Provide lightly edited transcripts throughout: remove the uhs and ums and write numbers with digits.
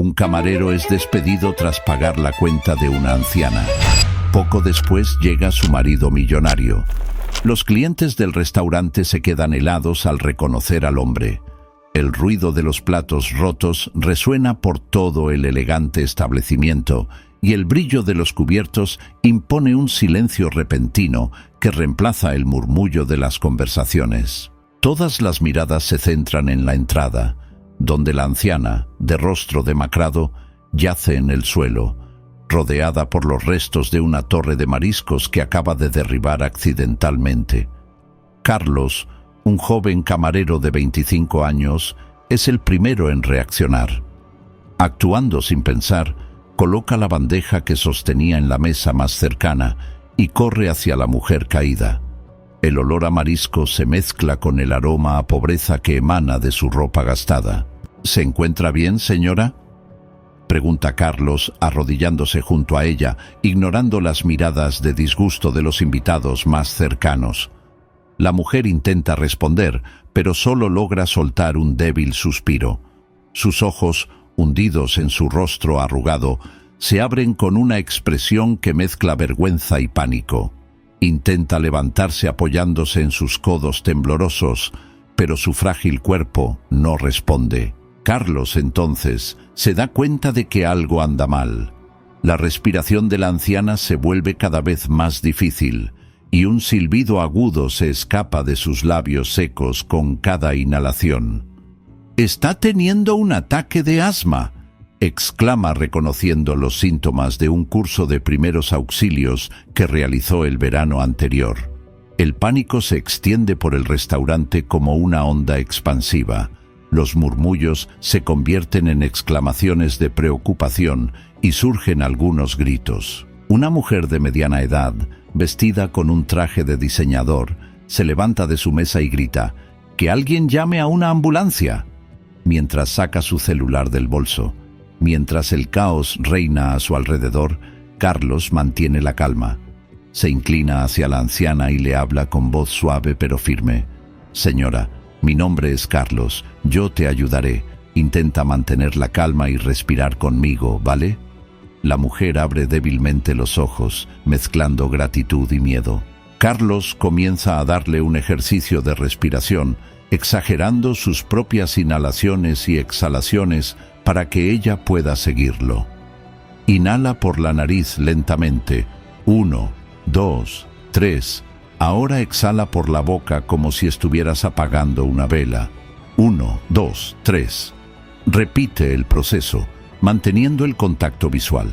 Un camarero es despedido tras pagar la cuenta de una anciana. Poco después llega su marido millonario. Los clientes del restaurante se quedan helados al reconocer al hombre. El ruido de los platos rotos resuena por todo el elegante establecimiento y el brillo de los cubiertos impone un silencio repentino que reemplaza el murmullo de las conversaciones. Todas las miradas se centran en la entrada, donde la anciana, de rostro demacrado, yace en el suelo, rodeada por los restos de una torre de mariscos que acaba de derribar accidentalmente. Carlos, un joven camarero de 25 años, es el primero en reaccionar. Actuando sin pensar, coloca la bandeja que sostenía en la mesa más cercana y corre hacia la mujer caída. El olor a marisco se mezcla con el aroma a pobreza que emana de su ropa gastada. ¿Se encuentra bien, señora?, pregunta Carlos, arrodillándose junto a ella, ignorando las miradas de disgusto de los invitados más cercanos. La mujer intenta responder, pero solo logra soltar un débil suspiro. Sus ojos, hundidos en su rostro arrugado, se abren con una expresión que mezcla vergüenza y pánico. Intenta levantarse apoyándose en sus codos temblorosos, pero su frágil cuerpo no responde. Carlos, entonces, se da cuenta de que algo anda mal. La respiración de la anciana se vuelve cada vez más difícil, y un silbido agudo se escapa de sus labios secos con cada inhalación. «Está teniendo un ataque de asma», exclama reconociendo los síntomas de un curso de primeros auxilios que realizó el verano anterior. El pánico se extiende por el restaurante como una onda expansiva. Los murmullos se convierten en exclamaciones de preocupación y surgen algunos gritos. Una mujer de mediana edad, vestida con un traje de diseñador, se levanta de su mesa y grita: «¡Que alguien llame a una ambulancia!», mientras saca su celular del bolso. Mientras el caos reina a su alrededor, Carlos mantiene la calma. Se inclina hacia la anciana y le habla con voz suave pero firme. «Señora, mi nombre es Carlos, yo te ayudaré. Intenta mantener la calma y respirar conmigo, ¿vale?». La mujer abre débilmente los ojos, mezclando gratitud y miedo. Carlos comienza a darle un ejercicio de respiración, exagerando sus propias inhalaciones y exhalaciones para que ella pueda seguirlo. Inhala por la nariz lentamente. 1, 2, 3. Ahora exhala por la boca como si estuvieras apagando una vela. 1, 2, 3. Repite el proceso, manteniendo el contacto visual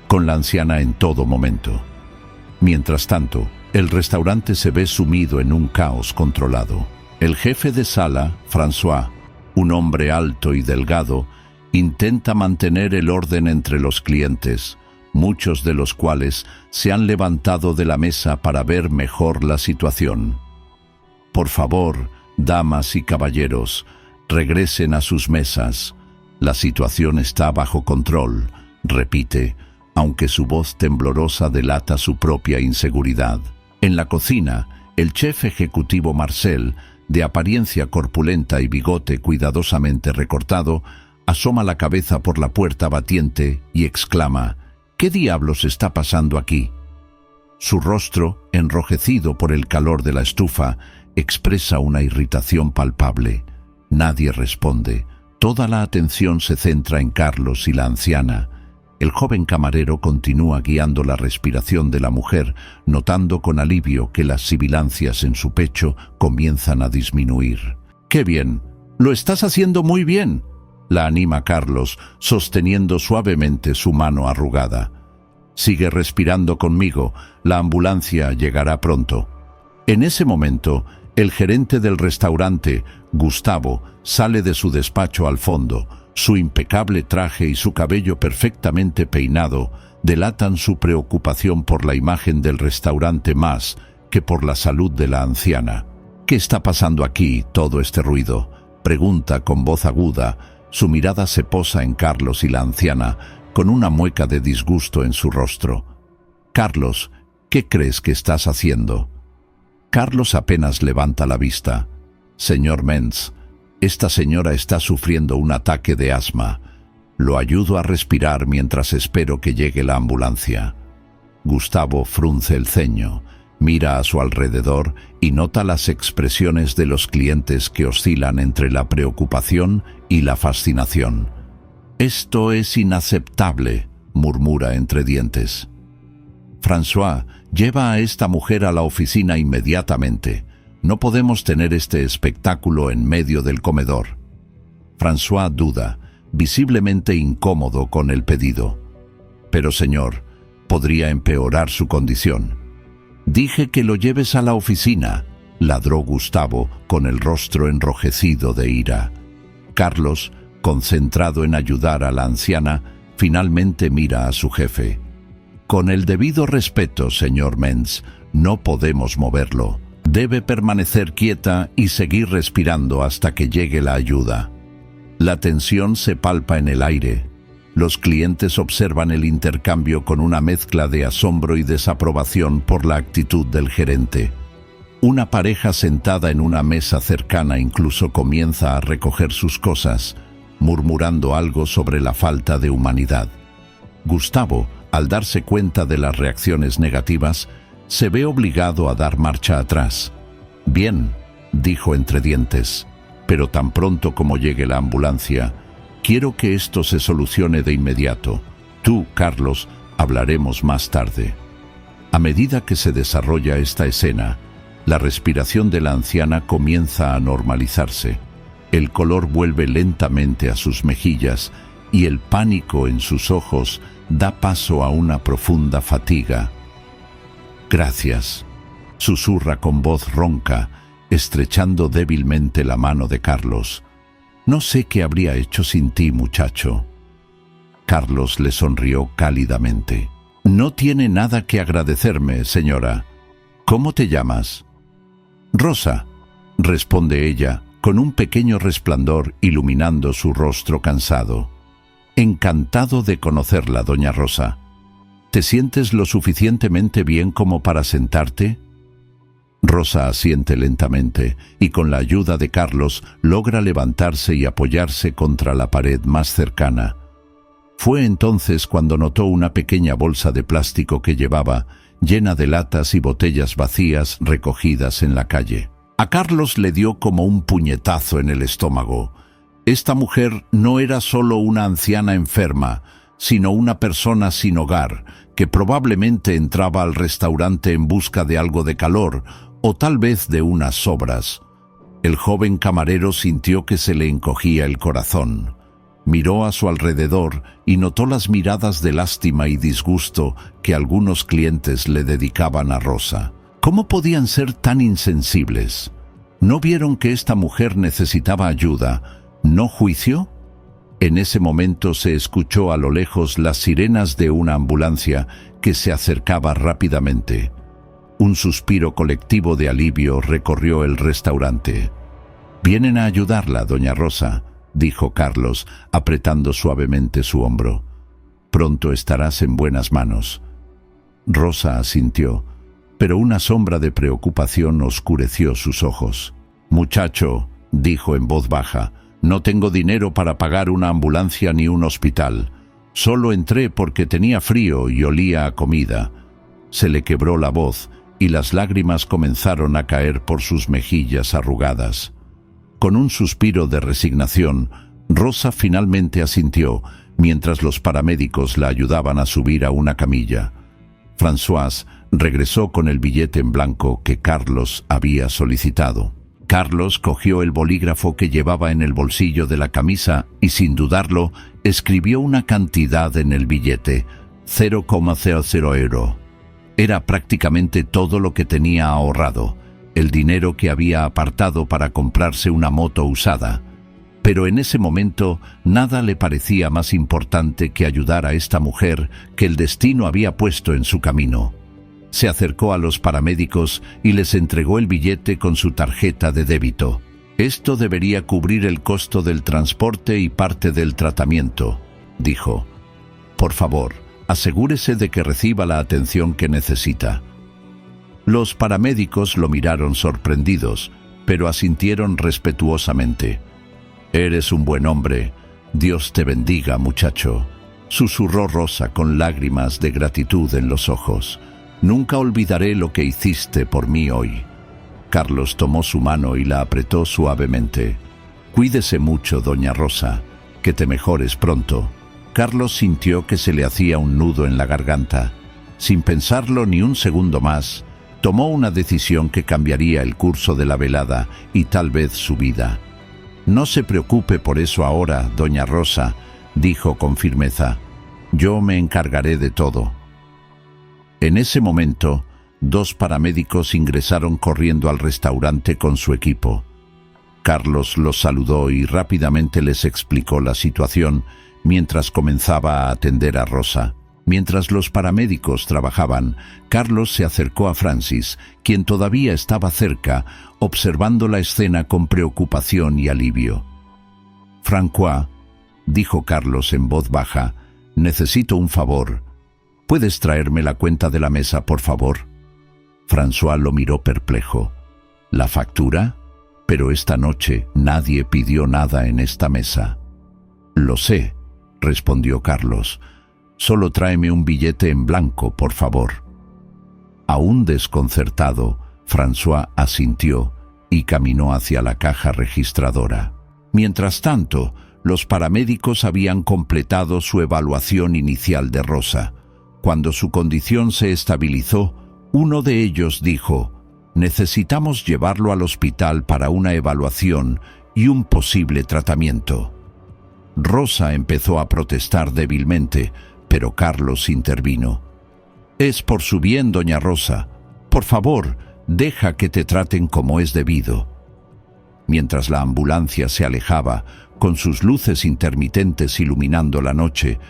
con la anciana en todo momento. Mientras tanto, el restaurante se ve sumido en un caos controlado. El jefe de sala, François, un hombre alto y delgado, intenta mantener el orden entre los clientes, muchos de los cuales se han levantado de la mesa para ver mejor la situación. «Por favor, damas y caballeros, regresen a sus mesas. La situación está bajo control», repite, aunque su voz temblorosa delata su propia inseguridad. En la cocina, el chef ejecutivo Marcel, de apariencia corpulenta y bigote cuidadosamente recortado, asoma la cabeza por la puerta batiente y exclama: «¿Qué diablos está pasando aquí?». Su rostro, enrojecido por el calor de la estufa, expresa una irritación palpable. Nadie responde. Toda la atención se centra en Carlos y la anciana. El joven camarero continúa guiando la respiración de la mujer, notando con alivio que las sibilancias en su pecho comienzan a disminuir. «¡Qué bien! ¡Lo estás haciendo muy bien!», la anima Carlos, sosteniendo suavemente su mano arrugada. «Sigue respirando conmigo, la ambulancia llegará pronto». En ese momento, el gerente del restaurante, Gustavo, sale de su despacho al fondo. Su impecable traje y su cabello perfectamente peinado delatan su preocupación por la imagen del restaurante más que por la salud de la anciana. «¿Qué está pasando aquí, todo este ruido?», pregunta con voz aguda. Su mirada se posa en Carlos y la anciana, con una mueca de disgusto en su rostro. «Carlos, ¿qué crees que estás haciendo?». Carlos apenas levanta la vista. «Señor Menz, esta señora está sufriendo un ataque de asma. Lo ayudo a respirar mientras espero que llegue la ambulancia. Gustavo frunce el ceño, mira a su alrededor y nota las expresiones de los clientes que oscilan entre la preocupación y la fascinación. «Esto es inaceptable», murmura entre dientes. «François, lleva a esta mujer a la oficina inmediatamente. No podemos tener este espectáculo en medio del comedor». François duda, visiblemente incómodo con el pedido. «Pero señor, podría empeorar su condición». «Dije que lo lleves a la oficina», ladró Gustavo con el rostro enrojecido de ira. Carlos, concentrado en ayudar a la anciana, finalmente mira a su jefe. «Con el debido respeto, señor Menz, no podemos moverlo. Debe permanecer quieta y seguir respirando hasta que llegue la ayuda». La tensión se palpa en el aire. Los clientes observan el intercambio con una mezcla de asombro y desaprobación por la actitud del gerente. Una pareja sentada en una mesa cercana incluso comienza a recoger sus cosas, murmurando algo sobre la falta de humanidad. Gustavo, al darse cuenta de las reacciones negativas, se ve obligado a dar marcha atrás. «Bien», dijo entre dientes, «pero tan pronto como llegue la ambulancia, quiero que esto se solucione de inmediato. Tú, Carlos, hablaremos más tarde». A medida que se desarrolla esta escena, la respiración de la anciana comienza a normalizarse. El color vuelve lentamente a sus mejillas y el pánico en sus ojos da paso a una profunda fatiga. «Gracias», susurra con voz ronca, estrechando débilmente la mano de Carlos. «No sé qué habría hecho sin ti, muchacho». Carlos le sonrió cálidamente. «No tiene nada que agradecerme, señora. ¿Cómo te llamas?» «Rosa», responde ella, con un pequeño resplandor iluminando su rostro cansado. «Encantado de conocerla, doña Rosa. ¿Te sientes lo suficientemente bien como para sentarte?» Rosa asiente lentamente y con la ayuda de Carlos logra levantarse y apoyarse contra la pared más cercana. Fue entonces cuando notó una pequeña bolsa de plástico que llevaba, llena de latas y botellas vacías recogidas en la calle. A Carlos le dio como un puñetazo en el estómago. Esta mujer no era solo una anciana enferma, sino una persona sin hogar, que probablemente entraba al restaurante en busca de algo de calor, o tal vez de unas sobras. El joven camarero sintió que se le encogía el corazón. Miró a su alrededor y notó las miradas de lástima y disgusto que algunos clientes le dedicaban a Rosa. ¿Cómo podían ser tan insensibles? ¿No vieron que esta mujer necesitaba ayuda? ¿No juicio? En ese momento se escuchó a lo lejos las sirenas de una ambulancia que se acercaba rápidamente. Un suspiro colectivo de alivio recorrió el restaurante. «Vienen a ayudarla, doña Rosa», dijo Carlos, apretando suavemente su hombro. «Pronto estarás en buenas manos». Rosa asintió, pero una sombra de preocupación oscureció sus ojos. «Muchacho», dijo en voz baja, «no tengo dinero para pagar una ambulancia ni un hospital. Solo entré porque tenía frío y olía a comida». Se le quebró la voz y las lágrimas comenzaron a caer por sus mejillas arrugadas. Con un suspiro de resignación, Rosa finalmente asintió, mientras los paramédicos la ayudaban a subir a una camilla. François regresó con el billete en blanco que Carlos había solicitado. Carlos cogió el bolígrafo que llevaba en el bolsillo de la camisa y, sin dudarlo, escribió una cantidad en el billete, 0,00 euro. Era prácticamente todo lo que tenía ahorrado, el dinero que había apartado para comprarse una moto usada. Pero en ese momento nada le parecía más importante que ayudar a esta mujer que el destino había puesto en su camino. Se acercó a los paramédicos y les entregó el billete con su tarjeta de débito. «Esto debería cubrir el costo del transporte y parte del tratamiento», dijo. «Por favor, asegúrese de que reciba la atención que necesita». Los paramédicos lo miraron sorprendidos, pero asintieron respetuosamente. «Eres un buen hombre. Dios te bendiga, muchacho, susurró Rosa con lágrimas de gratitud en los ojos. Nunca olvidaré lo que hiciste por mí hoy. Carlos tomó su mano y la apretó suavemente. Cuídese mucho, doña Rosa, que te mejores pronto. Carlos sintió que se le hacía un nudo en la garganta. Sin pensarlo ni un segundo más, tomó una decisión que cambiaría el curso de la velada y tal vez su vida. No se preocupe por eso ahora, doña Rosa, dijo con firmeza. Yo me encargaré de todo. En ese momento, 2 paramédicos ingresaron corriendo al restaurante con su equipo. Carlos los saludó y rápidamente les explicó la situación mientras comenzaba a atender a Rosa. Mientras los paramédicos trabajaban, Carlos se acercó a Francis, quien todavía estaba cerca, observando la escena con preocupación y alivio. «François», dijo Carlos en voz baja, «necesito un favor. ¿Puedes traerme la cuenta de la mesa, por favor?» François lo miró perplejo. «¿La factura? Pero esta noche nadie pidió nada en esta mesa». «Lo sé», respondió Carlos. «Solo tráeme un billete en blanco, por favor». Aún desconcertado, François asintió y caminó hacia la caja registradora. Mientras tanto, los paramédicos habían completado su evaluación inicial de Rosa. Cuando su condición se estabilizó, uno de ellos dijo: «Necesitamos llevarlo al hospital para una evaluación y un posible tratamiento». Rosa empezó a protestar débilmente, pero Carlos intervino. «Es por su bien, doña Rosa. Por favor, deja que te traten como es debido». Mientras la ambulancia se alejaba, con sus luces intermitentes iluminando la noche,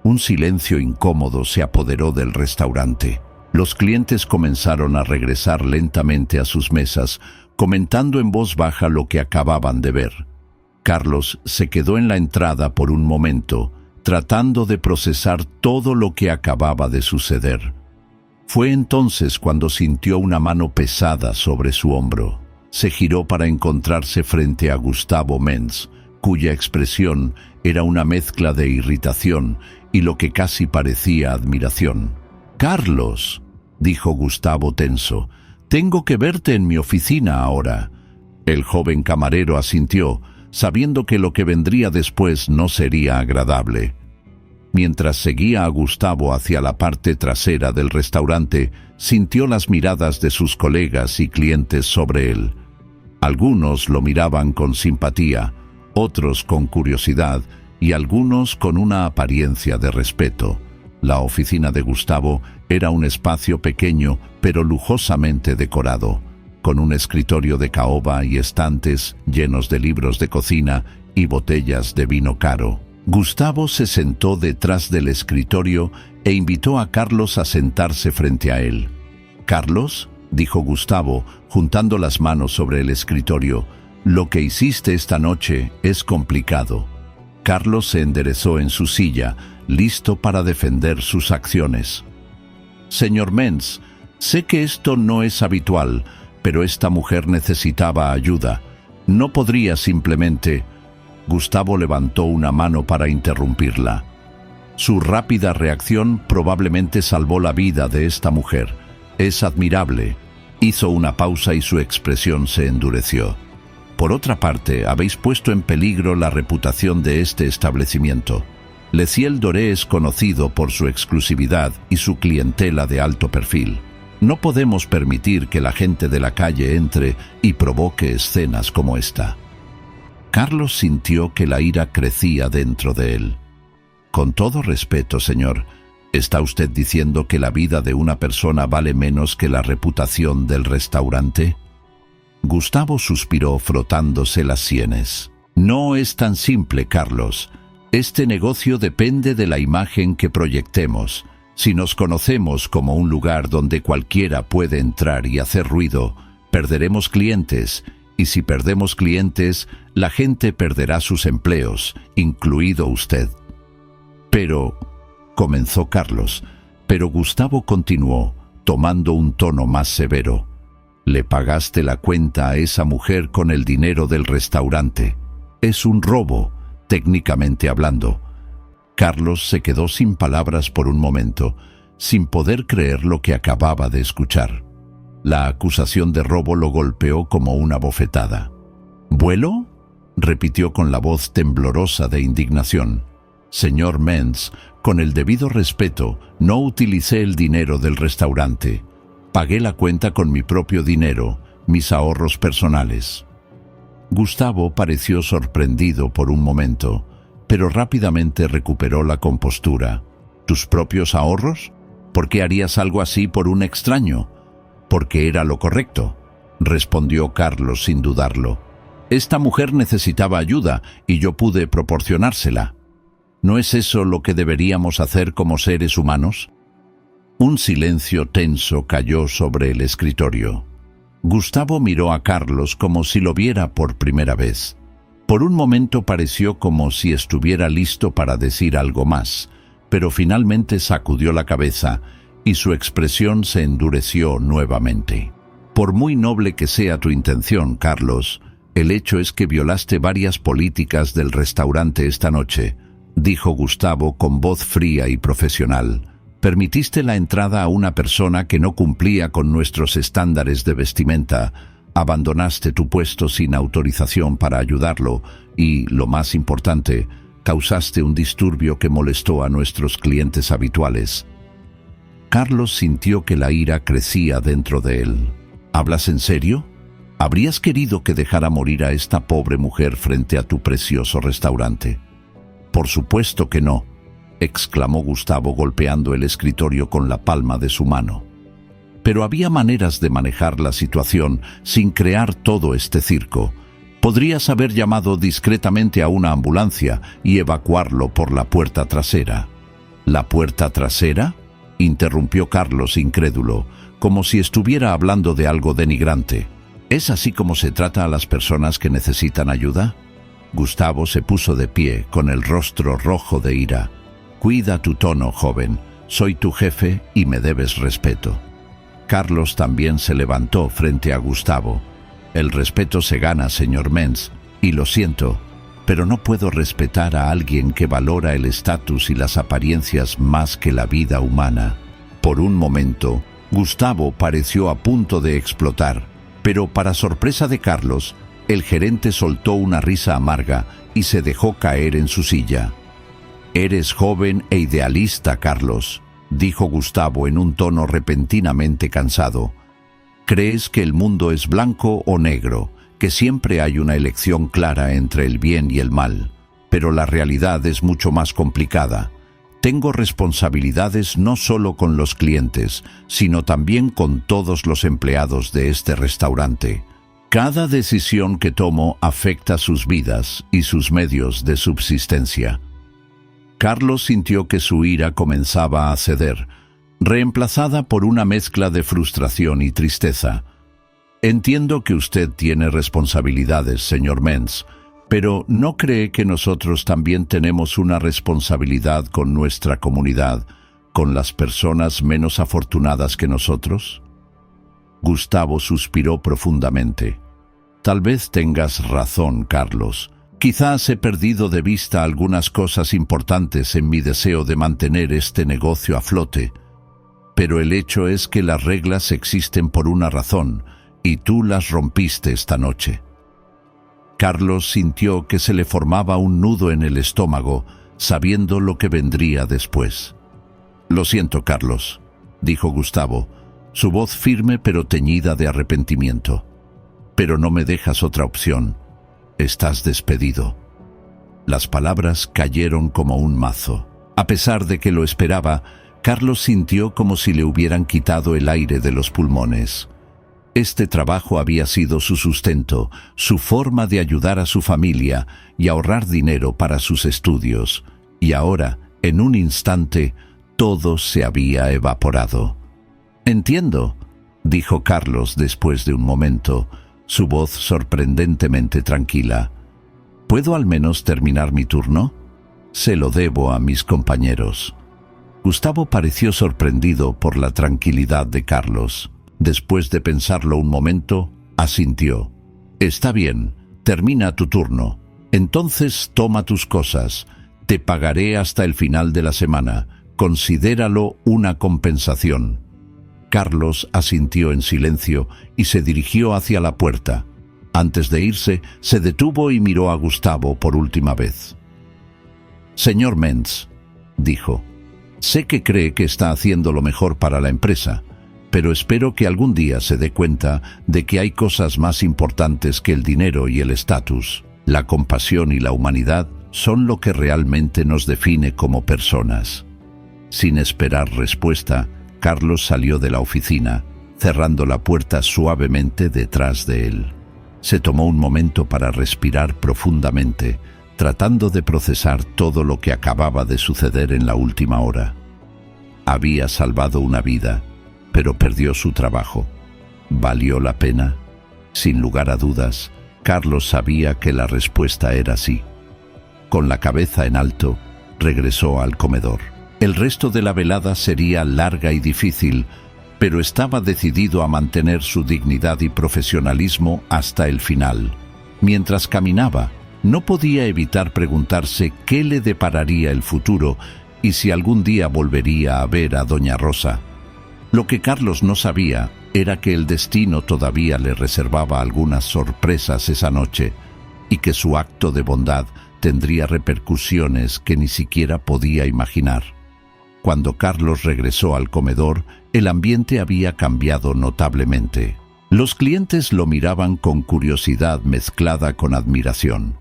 un silencio incómodo se apoderó del restaurante. Los clientes comenzaron a regresar lentamente a sus mesas, comentando en voz baja lo que acababan de ver. Carlos se quedó en la entrada por un momento, tratando de procesar todo lo que acababa de suceder. Fue entonces cuando sintió una mano pesada sobre su hombro. Se giró para encontrarse frente a Gustavo Menz, cuya expresión era una mezcla de irritación y lo que casi parecía admiración. «Carlos», dijo Gustavo tenso, «tengo que verte en mi oficina ahora». El joven camarero asintió, sabiendo que lo que vendría después no sería agradable. Mientras seguía a Gustavo hacia la parte trasera del restaurante, sintió las miradas de sus colegas y clientes sobre él. Algunos lo miraban con simpatía, otros con curiosidad y algunos con una apariencia de respeto. La oficina de Gustavo era un espacio pequeño pero lujosamente decorado, con un escritorio de caoba y estantes llenos de libros de cocina y botellas de vino caro. Gustavo se sentó detrás del escritorio e invitó a Carlos a sentarse frente a él. «Carlos», dijo Gustavo, juntando las manos sobre el escritorio, «lo que hiciste esta noche es complicado». Carlos se enderezó en su silla, listo para defender sus acciones. «Señor Menz, sé que esto no es habitual, pero esta mujer necesitaba ayuda. No podría simplemente...» Gustavo levantó una mano para interrumpirla. Su rápida reacción probablemente salvó la vida de esta mujer. Es admirable. Hizo una pausa y su expresión se endureció. Por otra parte, habéis puesto en peligro la reputación de este establecimiento. Le Ciel Doré es conocido por su exclusividad y su clientela de alto perfil. No podemos permitir que la gente de la calle entre y provoque escenas como esta. Carlos sintió que la ira crecía dentro de él. «Con todo respeto, señor, ¿está usted diciendo que la vida de una persona vale menos que la reputación del restaurante?» Gustavo suspiró frotándose las sienes. «No es tan simple, Carlos. Este negocio depende de la imagen que proyectemos. Si nos conocemos como un lugar donde cualquiera puede entrar y hacer ruido, perderemos clientes. Y si perdemos clientes, la gente perderá sus empleos, incluido usted». «Pero», comenzó Carlos, pero Gustavo continuó, tomando un tono más severo. «Le pagaste la cuenta a esa mujer con el dinero del restaurante. Es un robo. técnicamente hablando. Carlos se quedó sin palabras por un momento, sin poder creer lo que acababa de escuchar. La acusación de robo lo golpeó como una bofetada. ¿Vuelo?, repitió con la voz temblorosa de indignación. Señor Menz, con el debido respeto, no utilicé el dinero del restaurante. Pagué la cuenta con mi propio dinero, mis ahorros personales. Gustavo pareció sorprendido por un momento, pero rápidamente recuperó la compostura. ¿Tus propios ahorros? ¿Por qué harías algo así por un extraño? Porque era lo correcto, respondió Carlos sin dudarlo. Esta mujer necesitaba ayuda y yo pude proporcionársela. ¿No es eso lo que deberíamos hacer como seres humanos? Un silencio tenso cayó sobre el escritorio. Gustavo miró a Carlos como si lo viera por primera vez. Por un momento pareció como si estuviera listo para decir algo más, pero finalmente sacudió la cabeza y su expresión se endureció nuevamente. Por muy noble que sea tu intención, Carlos, el hecho es que violaste varias políticas del restaurante esta noche, dijo Gustavo con voz fría y profesional. Permitiste la entrada a una persona que no cumplía con nuestros estándares de vestimenta, abandonaste tu puesto sin autorización para ayudarlo y, lo más importante, causaste un disturbio que molestó a nuestros clientes habituales. Carlos sintió que la ira crecía dentro de él. ¿Hablas en serio? ¿Habrías querido que dejara morir a esta pobre mujer frente a tu precioso restaurante? Por supuesto que no, exclamó Gustavo golpeando el escritorio con la palma de su mano. Pero había maneras de manejar la situación sin crear todo este circo. Podrías haber llamado discretamente a una ambulancia y evacuarlo por la puerta trasera. ¿La puerta trasera?, interrumpió Carlos incrédulo, como si estuviera hablando de algo denigrante. ¿Es así como se trata a las personas que necesitan ayuda? Gustavo se puso de pie, con el rostro rojo de ira. Cuida tu tono, joven. Soy tu jefe y me debes respeto. Carlos también se levantó frente a Gustavo. El respeto se gana, señor Menz, y lo siento, pero no puedo respetar a alguien que valora el estatus y las apariencias más que la vida humana. Por un momento, Gustavo pareció a punto de explotar, pero para sorpresa de Carlos, el gerente soltó una risa amarga y se dejó caer en su silla. «Eres joven e idealista, Carlos», dijo Gustavo en un tono repentinamente cansado. «Crees que el mundo es blanco o negro, que siempre hay una elección clara entre el bien y el mal. Pero la realidad es mucho más complicada. Tengo responsabilidades no solo con los clientes, sino también con todos los empleados de este restaurante. Cada decisión que tomo afecta sus vidas y sus medios de subsistencia». Carlos sintió que su ira comenzaba a ceder, reemplazada por una mezcla de frustración y tristeza. «Entiendo que usted tiene responsabilidades, señor Menz, pero ¿no cree que nosotros también tenemos una responsabilidad con nuestra comunidad, con las personas menos afortunadas que nosotros?» Gustavo suspiró profundamente. «Tal vez tengas razón, Carlos. Quizás he perdido de vista algunas cosas importantes en mi deseo de mantener este negocio a flote. Pero el hecho es que las reglas existen por una razón, y tú las rompiste esta noche». Carlos sintió que se le formaba un nudo en el estómago, sabiendo lo que vendría después. «Lo siento, Carlos», dijo Gustavo, su voz firme pero teñida de arrepentimiento. «Pero no me dejas otra opción. Estás despedido». Las palabras cayeron como un mazo. A pesar de que lo esperaba, Carlos sintió como si le hubieran quitado el aire de los pulmones. Este trabajo había sido su sustento, su forma de ayudar a su familia y ahorrar dinero para sus estudios. Y ahora, en un instante, todo se había evaporado. «Entiendo», dijo Carlos después de un momento, su voz sorprendentemente tranquila. «¿Puedo al menos terminar mi turno? Se lo debo a mis compañeros». Gustavo pareció sorprendido por la tranquilidad de Carlos. Después de pensarlo un momento, asintió. «Está bien, termina tu turno. Entonces toma tus cosas. Te pagaré hasta el final de la semana. Considéralo una compensación. Carlos asintió en silencio y se dirigió hacia la puerta. Antes de irse, se detuvo y miró a Gustavo por última vez. «Señor Menz», dijo, «sé que cree que está haciendo lo mejor para la empresa, pero espero que algún día se dé cuenta de que hay cosas más importantes que el dinero y el estatus. La compasión y la humanidad son lo que realmente nos define como personas». Sin esperar respuesta, Carlos salió de la oficina, cerrando la puerta suavemente detrás de él. Se tomó un momento para respirar profundamente, tratando de procesar todo lo que acababa de suceder en la última hora. Había salvado una vida, pero perdió su trabajo. ¿Valió la pena? Sin lugar a dudas, Carlos sabía que la respuesta era sí. Con la cabeza en alto, regresó al comedor. El resto de la velada sería larga y difícil, pero estaba decidido a mantener su dignidad y profesionalismo hasta el final. Mientras caminaba, no podía evitar preguntarse qué le depararía el futuro y si algún día volvería a ver a Doña Rosa. Lo que Carlos no sabía era que el destino todavía le reservaba algunas sorpresas esa noche y que su acto de bondad tendría repercusiones que ni siquiera podía imaginar. Cuando Carlos regresó al comedor, el ambiente había cambiado notablemente. Los clientes lo miraban con curiosidad mezclada con admiración.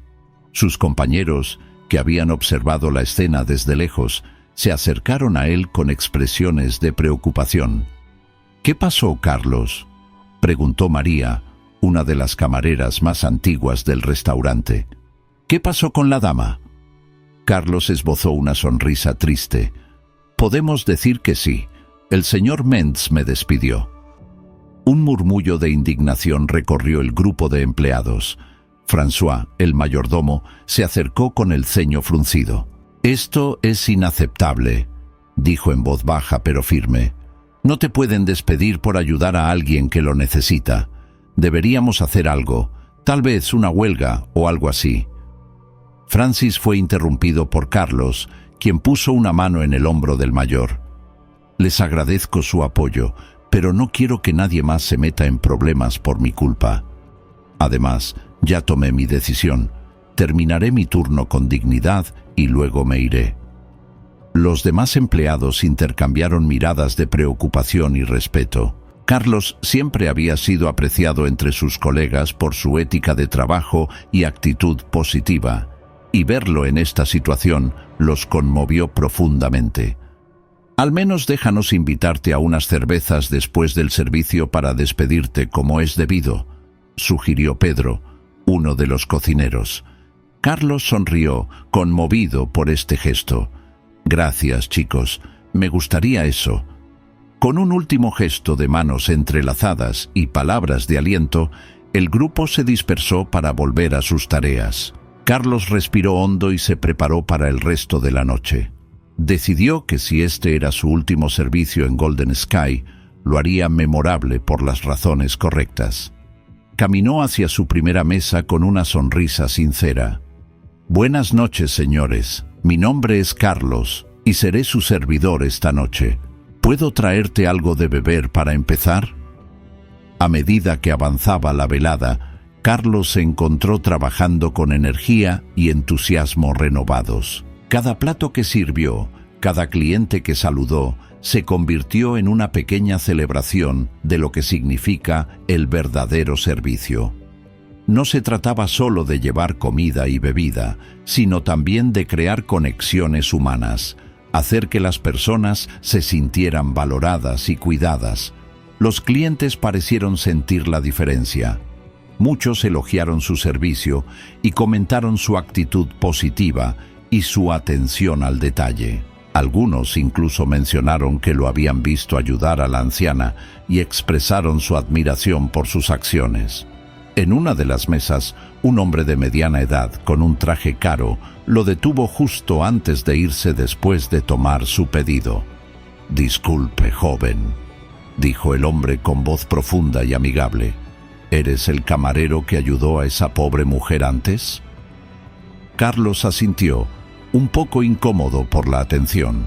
Sus compañeros, que habían observado la escena desde lejos, se acercaron a él con expresiones de preocupación. «¿Qué pasó, Carlos?», preguntó María, una de las camareras más antiguas del restaurante. «¿Qué pasó con la dama?». Carlos esbozó una sonrisa triste. «Podemos decir que sí. El señor Menz me despidió». Un murmullo de indignación recorrió el grupo de empleados. François, el mayordomo, se acercó con el ceño fruncido. «Esto es inaceptable», dijo en voz baja pero firme. «No te pueden despedir por ayudar a alguien que lo necesita. Deberíamos hacer algo, tal vez una huelga o algo así». Francis fue interrumpido por Carlos, quien puso una mano en el hombro del mayor. «Les agradezco su apoyo, pero no quiero que nadie más se meta en problemas por mi culpa. Además, ya tomé mi decisión. Terminaré mi turno con dignidad y luego me iré». Los demás empleados intercambiaron miradas de preocupación y respeto. Carlos siempre había sido apreciado entre sus colegas por su ética de trabajo y actitud positiva, y verlo en esta situación los conmovió profundamente. «Al menos déjanos invitarte a unas cervezas después del servicio para despedirte como es debido», sugirió Pedro, uno de los cocineros. Carlos sonrió, conmovido por este gesto. «Gracias, chicos, me gustaría eso». Con un último gesto de manos entrelazadas y palabras de aliento, el grupo se dispersó para volver a sus tareas. Carlos respiró hondo y se preparó para el resto de la noche. Decidió que si este era su último servicio en Golden Sky, lo haría memorable por las razones correctas. Caminó hacia su primera mesa con una sonrisa sincera. «Buenas noches, señores. Mi nombre es Carlos y seré su servidor esta noche. ¿Puedo traerte algo de beber para empezar?». A medida que avanzaba la velada, Carlos se encontró trabajando con energía y entusiasmo renovados. Cada plato que sirvió, cada cliente que saludó, se convirtió en una pequeña celebración de lo que significa el verdadero servicio. No se trataba solo de llevar comida y bebida, sino también de crear conexiones humanas, hacer que las personas se sintieran valoradas y cuidadas. Los clientes parecieron sentir la diferencia. Muchos elogiaron su servicio y comentaron su actitud positiva y su atención al detalle. Algunos incluso mencionaron que lo habían visto ayudar a la anciana y expresaron su admiración por sus acciones. En una de las mesas, un hombre de mediana edad con un traje caro lo detuvo justo antes de irse después de tomar su pedido. «Disculpe, joven», dijo el hombre con voz profunda y amigable. «¿Eres el camarero que ayudó a esa pobre mujer antes?». Carlos asintió, un poco incómodo por la atención.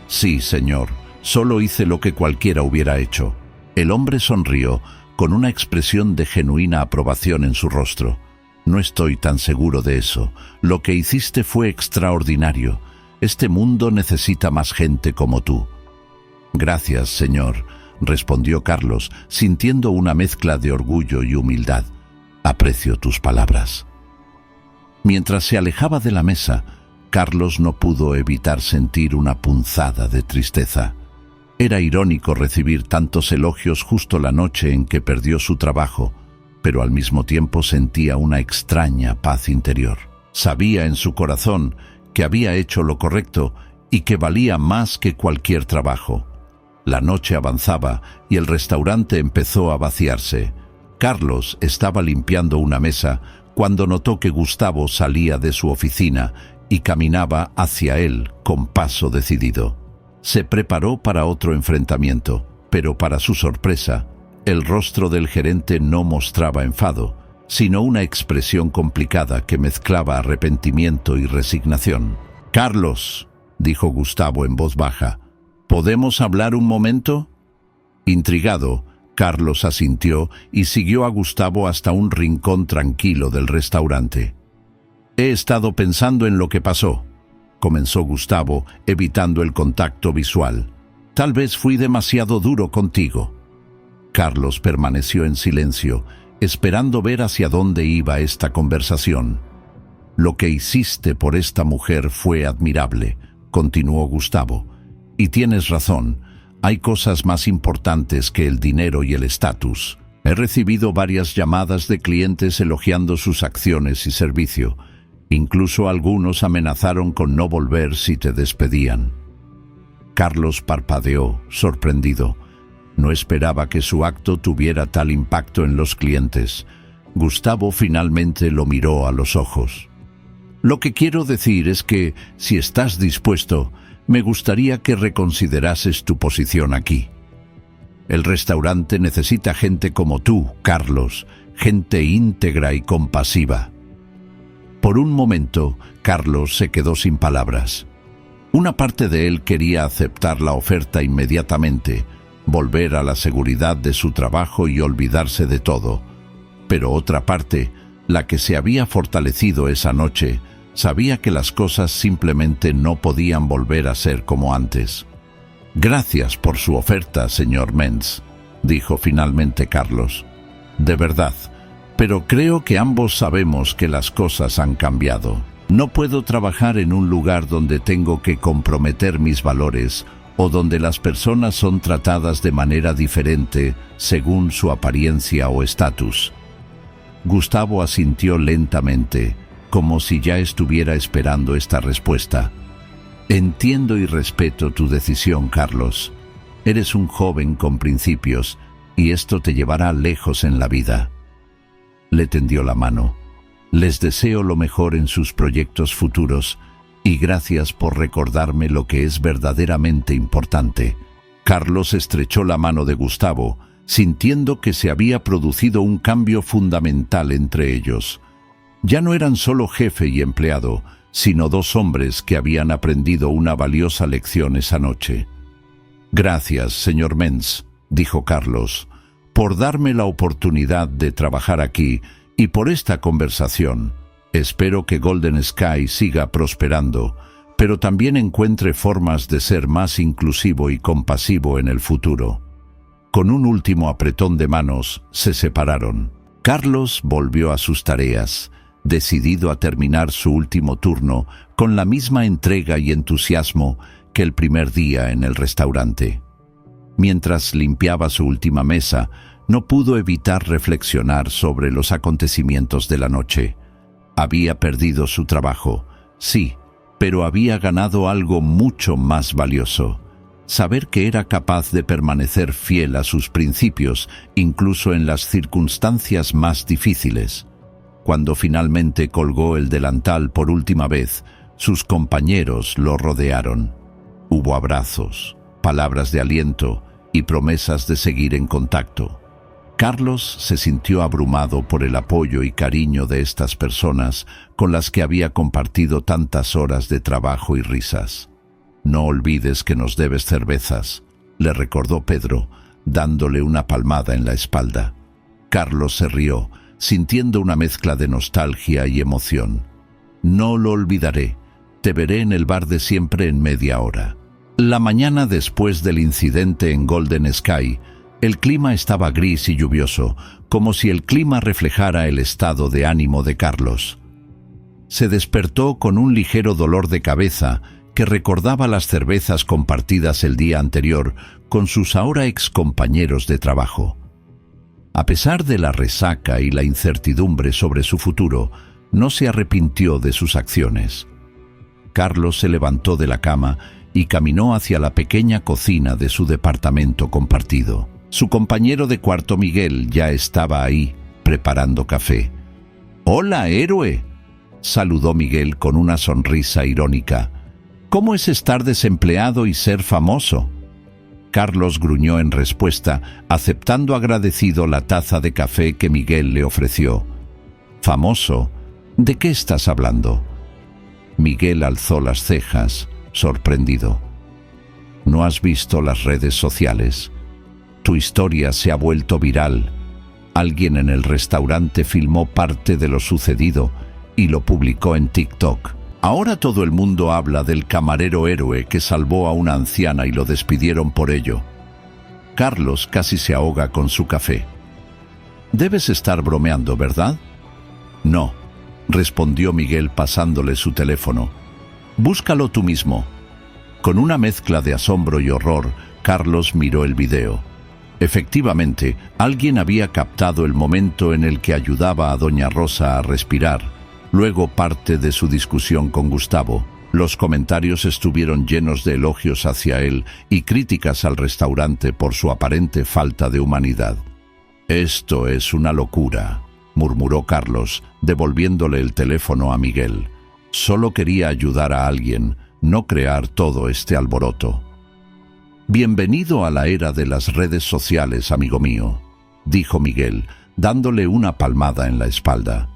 Sí, señor, solo hice lo que cualquiera hubiera hecho. El hombre sonrió, con una expresión de genuina aprobación en su rostro. No estoy tan seguro de eso. Lo que hiciste fue extraordinario. Este mundo necesita más gente como tú. Gracias, señor, respondió Carlos, sintiendo una mezcla de orgullo y humildad. Aprecio tus palabras. Mientras se alejaba de la mesa, Carlos no pudo evitar sentir una punzada de tristeza. Era irónico recibir tantos elogios justo la noche en que perdió su trabajo, pero al mismo tiempo sentía una extraña paz interior. Sabía en su corazón que había hecho lo correcto y que valía más que cualquier trabajo. La noche avanzaba y el restaurante empezó a vaciarse. Carlos estaba limpiando una mesa cuando notó que Gustavo salía de su oficina y caminaba hacia él con paso decidido. Se preparó para otro enfrentamiento, pero para su sorpresa, el rostro del gerente no mostraba enfado, sino una expresión complicada que mezclaba arrepentimiento y resignación. «Carlos», dijo Gustavo en voz baja, «¿podemos hablar un momento?» Intrigado, Carlos asintió y siguió a Gustavo hasta un rincón tranquilo del restaurante. «He estado pensando en lo que pasó», comenzó Gustavo, evitando el contacto visual. «Tal vez fui demasiado duro contigo». Carlos permaneció en silencio, esperando ver hacia dónde iba esta conversación. «Lo que hiciste por esta mujer fue admirable», continuó Gustavo. «Y tienes razón, hay cosas más importantes que el dinero y el estatus. He recibido varias llamadas de clientes elogiando sus acciones y servicio. Incluso algunos amenazaron con no volver si te despedían». Carlos parpadeó, sorprendido. No esperaba que su acto tuviera tal impacto en los clientes. Gustavo finalmente lo miró a los ojos. «Lo que quiero decir es que, si estás dispuesto, me gustaría que reconsiderases tu posición aquí. El restaurante necesita gente como tú, Carlos, gente íntegra y compasiva». Por un momento, Carlos se quedó sin palabras. Una parte de él quería aceptar la oferta inmediatamente, volver a la seguridad de su trabajo y olvidarse de todo. Pero otra parte, la que se había fortalecido esa noche, sabía que las cosas simplemente no podían volver a ser como antes. «Gracias por su oferta, señor Menz», dijo finalmente Carlos. «De verdad. Pero creo que ambos sabemos que las cosas han cambiado. No puedo trabajar en un lugar donde tengo que comprometer mis valores o donde las personas son tratadas de manera diferente según su apariencia o estatus». Gustavo asintió lentamente, como si ya estuviera esperando esta respuesta. «Entiendo y respeto tu decisión, Carlos. Eres un joven con principios y esto te llevará lejos en la vida». Le tendió la mano. «Les deseo lo mejor en sus proyectos futuros y gracias por recordarme lo que es verdaderamente importante». Carlos estrechó la mano de Gustavo, sintiendo que se había producido un cambio fundamental entre ellos. Ya no eran solo jefe y empleado, sino dos hombres que habían aprendido una valiosa lección esa noche. «Gracias, señor Menz», dijo Carlos, «por darme la oportunidad de trabajar aquí y por esta conversación. Espero que Golden Sky siga prosperando, pero también encuentre formas de ser más inclusivo y compasivo en el futuro». Con un último apretón de manos, se separaron. Carlos volvió a sus tareas, decidido a terminar su último turno con la misma entrega y entusiasmo que el primer día en el restaurante. Mientras limpiaba su última mesa, no pudo evitar reflexionar sobre los acontecimientos de la noche. Había perdido su trabajo, sí, pero había ganado algo mucho más valioso: saber que era capaz de permanecer fiel a sus principios, incluso en las circunstancias más difíciles. Cuando finalmente colgó el delantal por última vez, sus compañeros lo rodearon. Hubo abrazos, palabras de aliento y promesas de seguir en contacto. Carlos se sintió abrumado por el apoyo y cariño de estas personas con las que había compartido tantas horas de trabajo y risas. «No olvides que nos debes cervezas», le recordó Pedro, dándole una palmada en la espalda. Carlos se rió, sintiendo una mezcla de nostalgia y emoción. «No lo olvidaré. Te veré en el bar de siempre en media hora». La mañana después del incidente en Golden Sky, el clima estaba gris y lluvioso, como si el clima reflejara el estado de ánimo de Carlos. Se despertó con un ligero dolor de cabeza que recordaba las cervezas compartidas el día anterior con sus ahora excompañeros de trabajo. A pesar de la resaca y la incertidumbre sobre su futuro, no se arrepintió de sus acciones. Carlos se levantó de la cama y caminó hacia la pequeña cocina de su departamento compartido. Su compañero de cuarto Miguel ya estaba ahí, preparando café. «Hola, héroe», saludó Miguel con una sonrisa irónica. «¿Cómo es estar desempleado y ser famoso?». Carlos gruñó en respuesta, aceptando agradecido la taza de café que Miguel le ofreció. «¿Famoso? ¿De qué estás hablando?». Miguel alzó las cejas, sorprendido. «¿No has visto las redes sociales? Tu historia se ha vuelto viral. Alguien en el restaurante filmó parte de lo sucedido y lo publicó en TikTok. Ahora todo el mundo habla del camarero héroe que salvó a una anciana y lo despidieron por ello». Carlos casi se ahoga con su café. «Debes estar bromeando, ¿verdad?». «No», respondió Miguel pasándole su teléfono. «Búscalo tú mismo». Con una mezcla de asombro y horror, Carlos miró el video. Efectivamente, alguien había captado el momento en el que ayudaba a doña Rosa a respirar, luego parte de su discusión con Gustavo. Los comentarios estuvieron llenos de elogios hacia él y críticas al restaurante por su aparente falta de humanidad. «Esto es una locura», murmuró Carlos, devolviéndole el teléfono a Miguel. «Solo quería ayudar a alguien, no crear todo este alboroto». «Bienvenido a la era de las redes sociales, amigo mío», dijo Miguel, dándole una palmada en la espalda.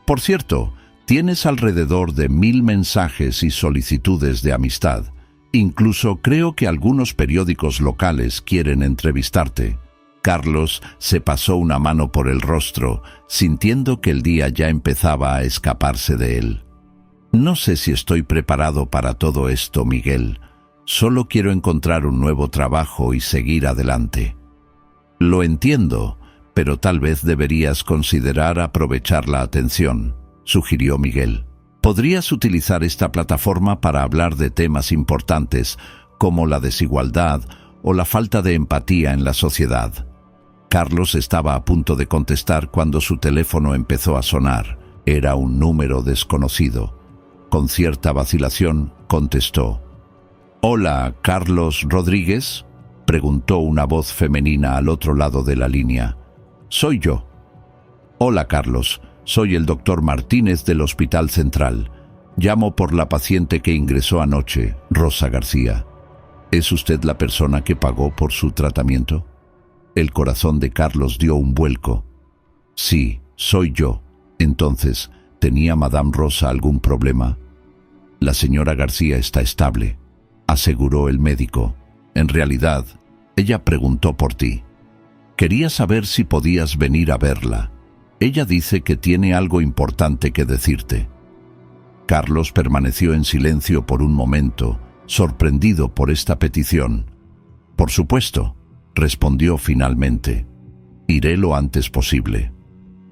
«Por cierto, tienes alrededor de 1000 mensajes y solicitudes de amistad. Incluso creo que algunos periódicos locales quieren entrevistarte». Carlos se pasó una mano por el rostro, sintiendo que el día ya empezaba a escaparse de él. «No sé si estoy preparado para todo esto, Miguel. Solo quiero encontrar un nuevo trabajo y seguir adelante». «Lo entiendo, pero tal vez deberías considerar aprovechar la atención», sugirió Miguel. «Podrías utilizar esta plataforma para hablar de temas importantes como la desigualdad o la falta de empatía en la sociedad». Carlos estaba a punto de contestar cuando su teléfono empezó a sonar. Era un número desconocido. Con cierta vacilación, contestó. «Hola, Carlos Rodríguez», preguntó una voz femenina al otro lado de la línea. «Soy yo». «Hola, Carlos. Soy el doctor Martínez del Hospital Central. Llamo por la paciente que ingresó anoche, Rosa García. ¿Es usted la persona que pagó por su tratamiento?». El corazón de Carlos dio un vuelco. «Sí, soy yo. Entonces, ¿tenía Madame Rosa algún problema?». «La señora García está estable», aseguró el médico. «En realidad, ella preguntó por ti. Quería saber si podías venir a verla. Ella dice que tiene algo importante que decirte». Carlos permaneció en silencio por un momento, sorprendido por esta petición. «Por supuesto», respondió finalmente. «Iré lo antes posible».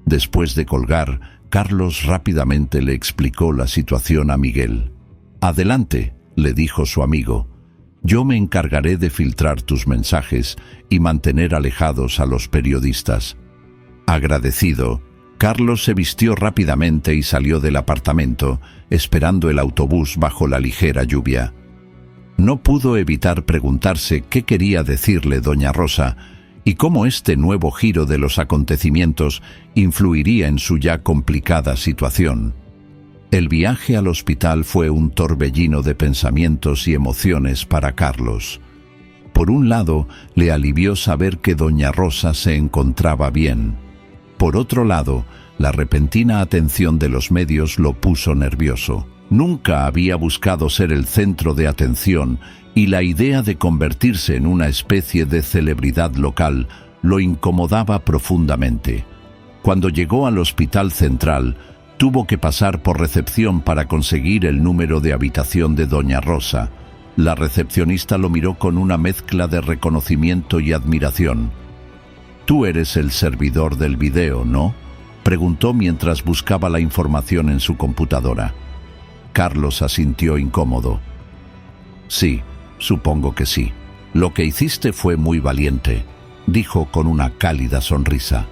Después de colgar, Carlos rápidamente le explicó la situación a Miguel. «Adelante», le dijo su amigo. «Yo me encargaré de filtrar tus mensajes y mantener alejados a los periodistas». Agradecido, Carlos se vistió rápidamente y salió del apartamento, esperando el autobús bajo la ligera lluvia. No pudo evitar preguntarse qué quería decirle doña Rosa y cómo este nuevo giro de los acontecimientos influiría en su ya complicada situación. El viaje al hospital fue un torbellino de pensamientos y emociones para Carlos. Por un lado, le alivió saber que doña Rosa se encontraba bien. Por otro lado, la repentina atención de los medios lo puso nervioso. Nunca había buscado ser el centro de atención y la idea de convertirse en una especie de celebridad local lo incomodaba profundamente. Cuando llegó al Hospital Central, tuvo que pasar por recepción para conseguir el número de habitación de doña Rosa. La recepcionista lo miró con una mezcla de reconocimiento y admiración. «Tú eres el servidor del video, ¿no?», preguntó mientras buscaba la información en su computadora. Carlos asintió incómodo. «Sí, supongo que sí. Lo que hiciste fue muy valiente», dijo con una cálida sonrisa.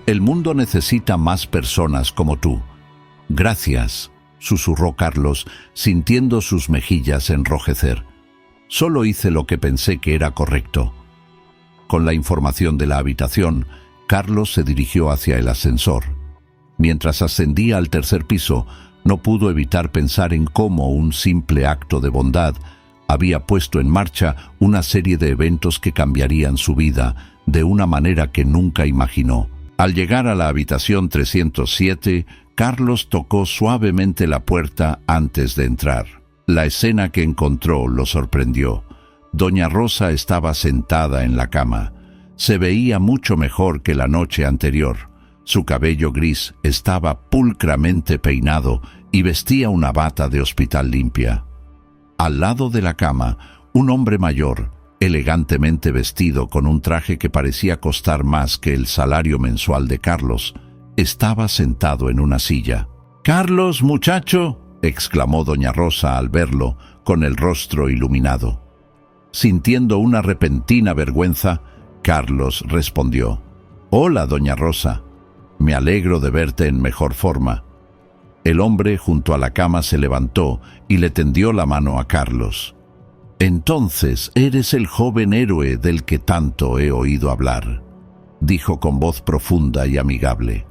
«El mundo necesita más personas como tú». «Gracias», susurró Carlos, sintiendo sus mejillas enrojecer. «Solo hice lo que pensé que era correcto». Con la información de la habitación, Carlos se dirigió hacia el ascensor. Mientras ascendía al tercer piso, no pudo evitar pensar en cómo un simple acto de bondad había puesto en marcha una serie de eventos que cambiarían su vida de una manera que nunca imaginó. Al llegar a la habitación 307, Carlos tocó suavemente la puerta antes de entrar. La escena que encontró lo sorprendió. Doña Rosa estaba sentada en la cama. Se veía mucho mejor que la noche anterior. Su cabello gris estaba pulcramente peinado y vestía una bata de hospital limpia. Al lado de la cama, un hombre mayor, elegantemente vestido con un traje que parecía costar más que el salario mensual de Carlos, estaba sentado en una silla. «¡Carlos, muchacho!», exclamó doña Rosa al verlo, con el rostro iluminado. Sintiendo una repentina vergüenza, Carlos respondió: «Hola, doña Rosa. Me alegro de verte en mejor forma». El hombre junto a la cama se levantó y le tendió la mano a Carlos. «Entonces eres el joven héroe del que tanto he oído hablar», dijo con voz profunda y amigable.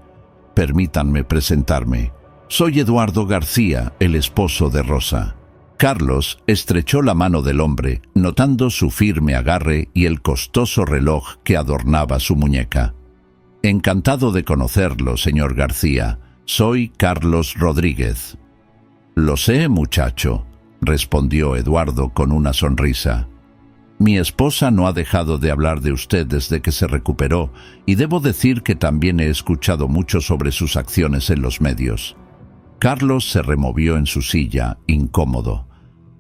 «Permítanme presentarme. Soy Eduardo García, el esposo de Rosa». Carlos estrechó la mano del hombre, notando su firme agarre y el costoso reloj que adornaba su muñeca. «Encantado de conocerlo, señor García. Soy Carlos Rodríguez». «Lo sé, muchacho», respondió Eduardo con una sonrisa. «Mi esposa no ha dejado de hablar de usted desde que se recuperó, y debo decir que también he escuchado mucho sobre sus acciones en los medios». Carlos se removió en su silla, incómodo.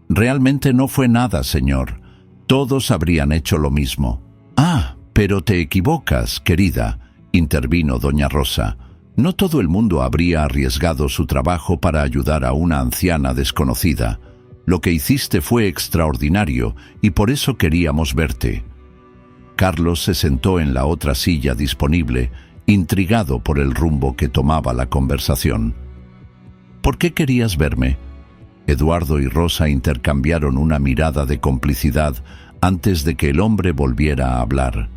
«Realmente no fue nada, señor. Todos habrían hecho lo mismo». «Ah, pero te equivocas, querida», intervino doña Rosa. «No todo el mundo habría arriesgado su trabajo para ayudar a una anciana desconocida. Lo que hiciste fue extraordinario y por eso queríamos verte». Carlos se sentó en la otra silla disponible, intrigado por el rumbo que tomaba la conversación. «¿Por qué querías verme?». Eduardo y Rosa intercambiaron una mirada de complicidad antes de que el hombre volviera a hablar.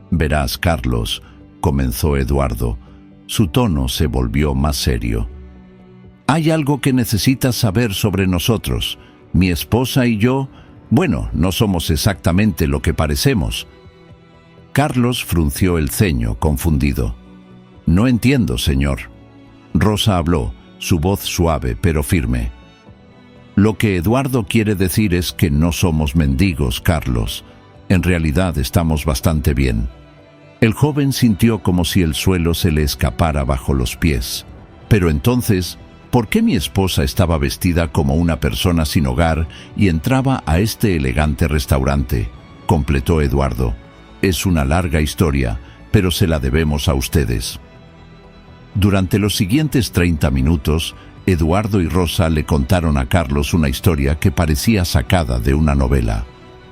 «Verás, Carlos», comenzó Eduardo. Su tono se volvió más serio. «Hay algo que necesitas saber sobre nosotros. Mi esposa y yo, bueno, no somos exactamente lo que parecemos». Carlos frunció el ceño, confundido. «No entiendo, señor». Rosa habló, su voz suave pero firme. «Lo que Eduardo quiere decir es que no somos mendigos, Carlos. En realidad estamos bastante bien». El joven sintió como si el suelo se le escapara bajo los pies. «Pero entonces, ¿por qué mi esposa estaba vestida como una persona sin hogar y entraba a este elegante restaurante?», completó Eduardo. «Es una larga historia, pero se la debemos a ustedes». Durante los siguientes 30 minutos, Eduardo y Rosa le contaron a Carlos una historia que parecía sacada de una novela.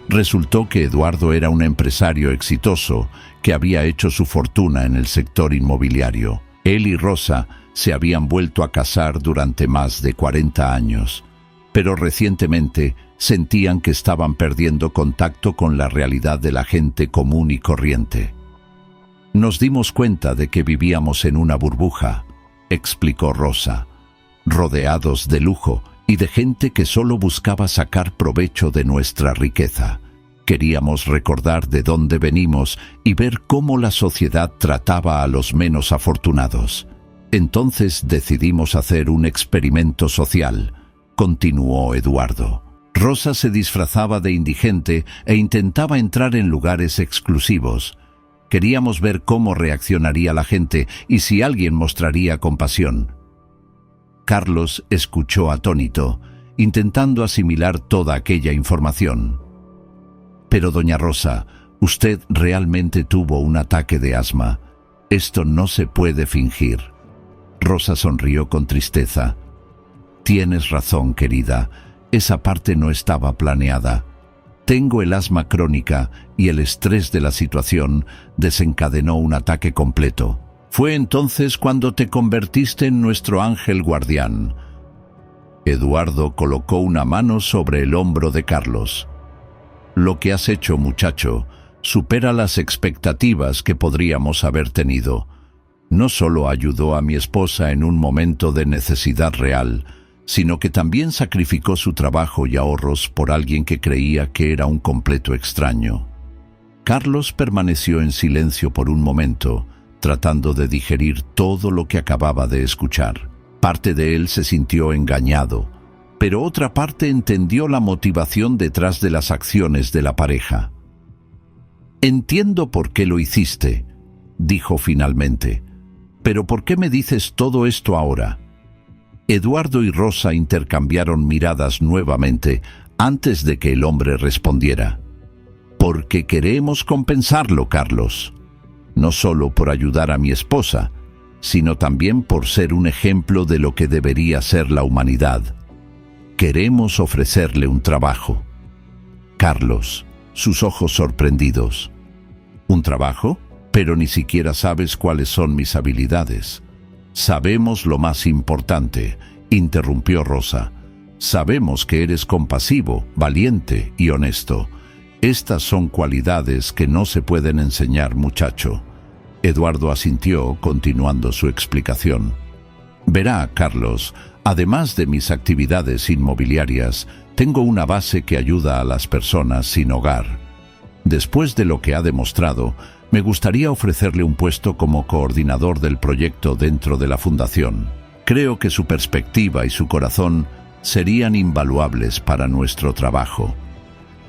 Resultó que Eduardo era un empresario exitoso que había hecho su fortuna en el sector inmobiliario. Él y Rosa se habían vuelto a casar durante más de 40 años, pero recientemente sentían que estaban perdiendo contacto con la realidad de la gente común y corriente. «Nos dimos cuenta de que vivíamos en una burbuja», explicó Rosa, «rodeados de lujo y de gente que solo buscaba sacar provecho de nuestra riqueza. Queríamos recordar de dónde venimos y ver cómo la sociedad trataba a los menos afortunados. Entonces decidimos hacer un experimento social, continuó Eduardo. Rosa se disfrazaba de indigente e intentaba entrar en lugares exclusivos. Queríamos ver cómo reaccionaría la gente y si alguien mostraría compasión. Carlos escuchó atónito, intentando asimilar toda aquella información. Pero doña Rosa, usted realmente tuvo un ataque de asma. Esto no se puede fingir. Rosa sonrió con tristeza. Tienes razón, querida. Esa parte no estaba planeada. Tengo el asma crónica y el estrés de la situación desencadenó un ataque completo. Fue entonces cuando te convertiste en nuestro ángel guardián. Eduardo colocó una mano sobre el hombro de Carlos. Lo que has hecho, muchacho, supera las expectativas que podríamos haber tenido. No solo ayudó a mi esposa en un momento de necesidad real, sino que también sacrificó su trabajo y ahorros por alguien que creía que era un completo extraño. Carlos permaneció en silencio por un momento, tratando de digerir todo lo que acababa de escuchar. Parte de él se sintió engañado, pero otra parte entendió la motivación detrás de las acciones de la pareja. Entiendo por qué lo hiciste, dijo finalmente, pero ¿por qué me dices todo esto ahora? Eduardo y Rosa intercambiaron miradas nuevamente antes de que el hombre respondiera. Porque queremos compensarlo, Carlos. No solo por ayudar a mi esposa, sino también por ser un ejemplo de lo que debería ser la humanidad. Queremos ofrecerle un trabajo. Carlos, sus ojos sorprendidos. ¿Un trabajo? Pero ni siquiera sabes cuáles son mis habilidades. Sabemos lo más importante, interrumpió Rosa. Sabemos que eres compasivo, valiente y honesto. Estas son cualidades que no se pueden enseñar, muchacho. Eduardo asintió, continuando su explicación. Verá, Carlos, además de mis actividades inmobiliarias, tengo una base que ayuda a las personas sin hogar. Después de lo que ha demostrado, me gustaría ofrecerle un puesto como coordinador del proyecto dentro de la fundación. Creo que su perspectiva y su corazón serían invaluables para nuestro trabajo.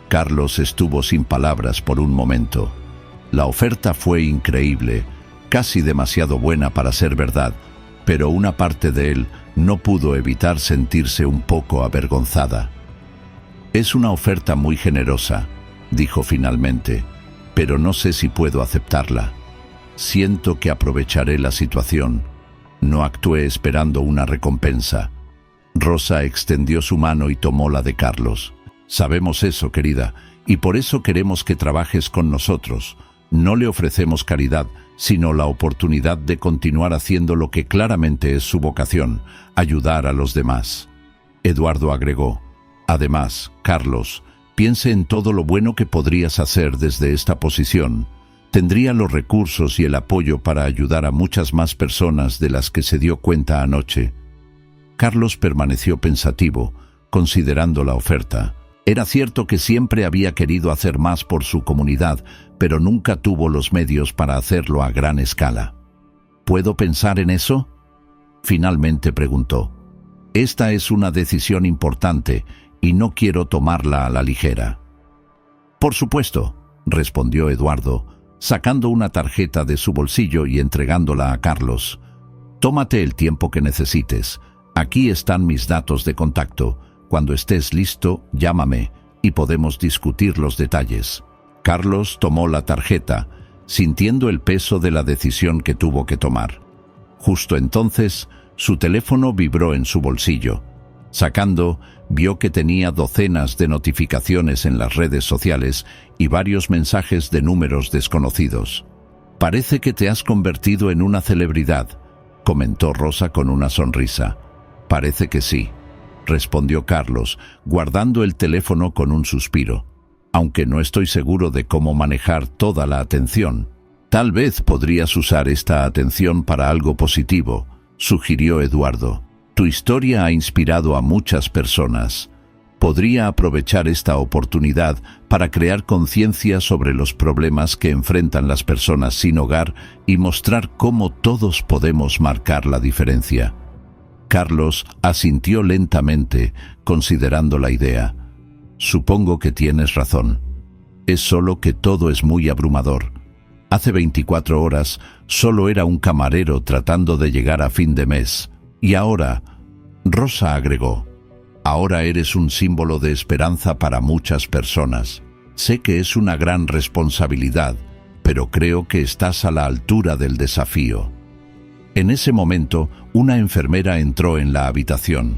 Carlos estuvo sin palabras por un momento. La oferta fue increíble, casi demasiado buena para ser verdad, pero una parte de él no pudo evitar sentirse un poco avergonzada. Es una oferta muy generosa, dijo finalmente, pero no sé si puedo aceptarla. Siento que aprovecharé la situación. No actué esperando una recompensa. Rosa extendió su mano y tomó la de Carlos. Sabemos eso, querida, y por eso queremos que trabajes con nosotros. No le ofrecemos caridad, sino la oportunidad de continuar haciendo lo que claramente es su vocación, ayudar a los demás. Eduardo agregó, además, Carlos, piense en todo lo bueno que podrías hacer desde esta posición. Tendría los recursos y el apoyo para ayudar a muchas más personas de las que se dio cuenta anoche. Carlos permaneció pensativo, considerando la oferta. Era cierto que siempre había querido hacer más por su comunidad, pero nunca tuvo los medios para hacerlo a gran escala. ¿Puedo pensar en eso?, finalmente preguntó. Esta es una decisión importante y no quiero tomarla a la ligera. Por supuesto, respondió Eduardo, sacando una tarjeta de su bolsillo y entregándola a Carlos. Tómate el tiempo que necesites. Aquí están mis datos de contacto. Cuando estés listo, llámame y podemos discutir los detalles. Carlos tomó la tarjeta, sintiendo el peso de la decisión que tuvo que tomar. Justo entonces, su teléfono vibró en su bolsillo. Sacando, vio que tenía docenas de notificaciones en las redes sociales y varios mensajes de números desconocidos. «Parece que te has convertido en una celebridad», comentó Rosa con una sonrisa. «Parece que sí», respondió Carlos, guardando el teléfono con un suspiro. «Aunque no estoy seguro de cómo manejar toda la atención. Tal vez podrías usar esta atención para algo positivo», sugirió Eduardo. «Tu historia ha inspirado a muchas personas. Podría aprovechar esta oportunidad para crear conciencia sobre los problemas que enfrentan las personas sin hogar y mostrar cómo todos podemos marcar la diferencia. Carlos asintió lentamente, considerando la idea. Supongo que tienes razón. Es solo que todo es muy abrumador. Hace 24 horas solo era un camarero tratando de llegar a fin de mes. Y ahora, Rosa agregó, ahora eres un símbolo de esperanza para muchas personas. Sé que es una gran responsabilidad, pero creo que estás a la altura del desafío. En ese momento, una enfermera entró en la habitación.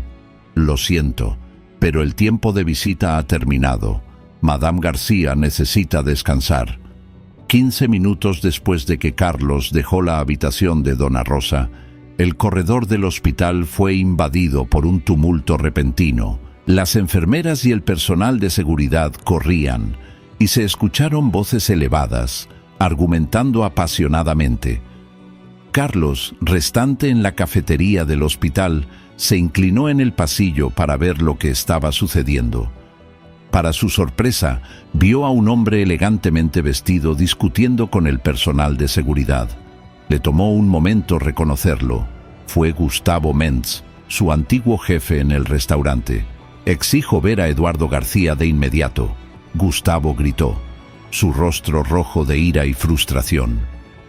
Lo siento, pero el tiempo de visita ha terminado. Madame García necesita descansar. 15 minutos después de que Carlos dejó la habitación de Dona Rosa, el corredor del hospital fue invadido por un tumulto repentino. Las enfermeras y el personal de seguridad corrían, y se escucharon voces elevadas, argumentando apasionadamente. Carlos, restante en la cafetería del hospital, se inclinó en el pasillo para ver lo que estaba sucediendo. Para su sorpresa, vio a un hombre elegantemente vestido discutiendo con el personal de seguridad. Le tomó un momento reconocerlo. Fue Gustavo Menz, su antiguo jefe en el restaurante. «Exijo ver a Eduardo García de inmediato», Gustavo gritó, su rostro rojo de ira y frustración.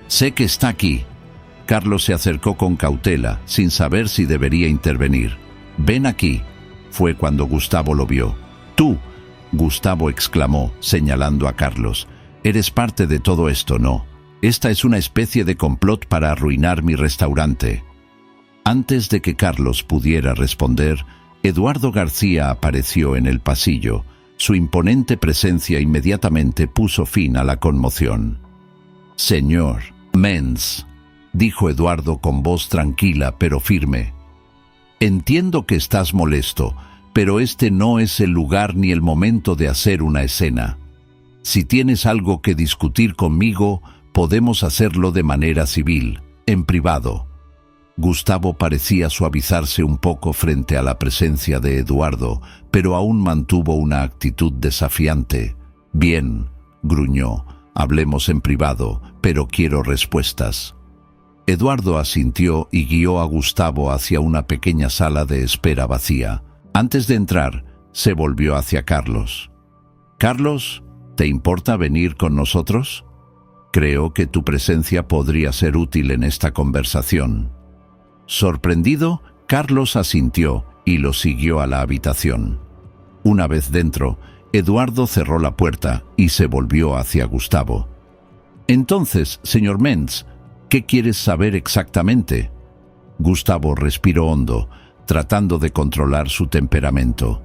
«Sé que está aquí». Carlos se acercó con cautela, sin saber si debería intervenir. «Ven aquí», fue cuando Gustavo lo vio. «Tú», Gustavo exclamó, señalando a Carlos, «eres parte de todo esto, ¿no? Esta es una especie de complot para arruinar mi restaurante». Antes de que Carlos pudiera responder, Eduardo García apareció en el pasillo. Su imponente presencia inmediatamente puso fin a la conmoción. «Señor Menz», dijo Eduardo con voz tranquila pero firme, «entiendo que estás molesto, pero este no es el lugar ni el momento de hacer una escena. Si tienes algo que discutir conmigo, podemos hacerlo de manera civil, en privado». Gustavo parecía suavizarse un poco frente a la presencia de Eduardo, pero aún mantuvo una actitud desafiante. «Bien», gruñó, «hablemos en privado, pero quiero respuestas». Eduardo asintió y guió a Gustavo hacia una pequeña sala de espera vacía. Antes de entrar, se volvió hacia Carlos. «Carlos, ¿te importa venir con nosotros? Creo que tu presencia podría ser útil en esta conversación». Sorprendido, Carlos asintió y lo siguió a la habitación. Una vez dentro, Eduardo cerró la puerta y se volvió hacia Gustavo. «Entonces, señor Menz, ¿qué quieres saber exactamente?». Gustavo respiró hondo, tratando de controlar su temperamento.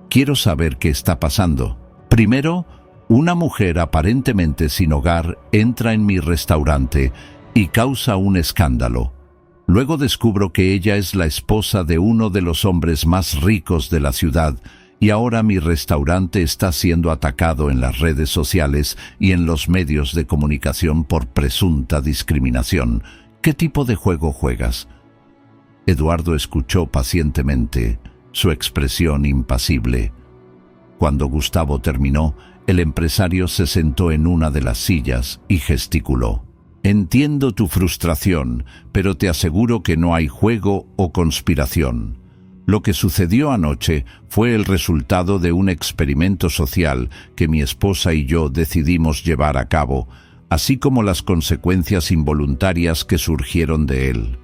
«Quiero saber qué está pasando. Primero, una mujer aparentemente sin hogar entra en mi restaurante y causa un escándalo. Luego descubro que ella es la esposa de uno de los hombres más ricos de la ciudad y ahora mi restaurante está siendo atacado en las redes sociales y en los medios de comunicación por presunta discriminación. ¿Qué tipo de juego juegas?». Eduardo escuchó pacientemente, su expresión impasible. Cuando Gustavo terminó, el empresario se sentó en una de las sillas y gesticuló. «Entiendo tu frustración, pero te aseguro que no hay juego o conspiración. Lo que sucedió anoche fue el resultado de un experimento social que mi esposa y yo decidimos llevar a cabo, así como las consecuencias involuntarias que surgieron de él».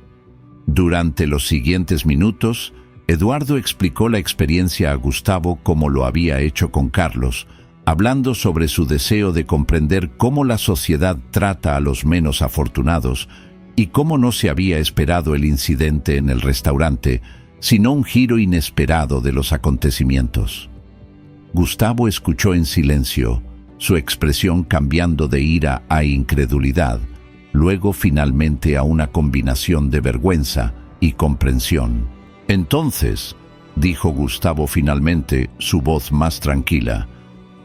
Durante los siguientes minutos, Eduardo explicó la experiencia a Gustavo como lo había hecho con Carlos, hablando sobre su deseo de comprender cómo la sociedad trata a los menos afortunados y cómo no se había esperado el incidente en el restaurante, sino un giro inesperado de los acontecimientos. Gustavo escuchó en silencio, su expresión cambiando de ira a incredulidad, luego finalmente a una combinación de vergüenza y comprensión. «Entonces», dijo Gustavo finalmente, su voz más tranquila,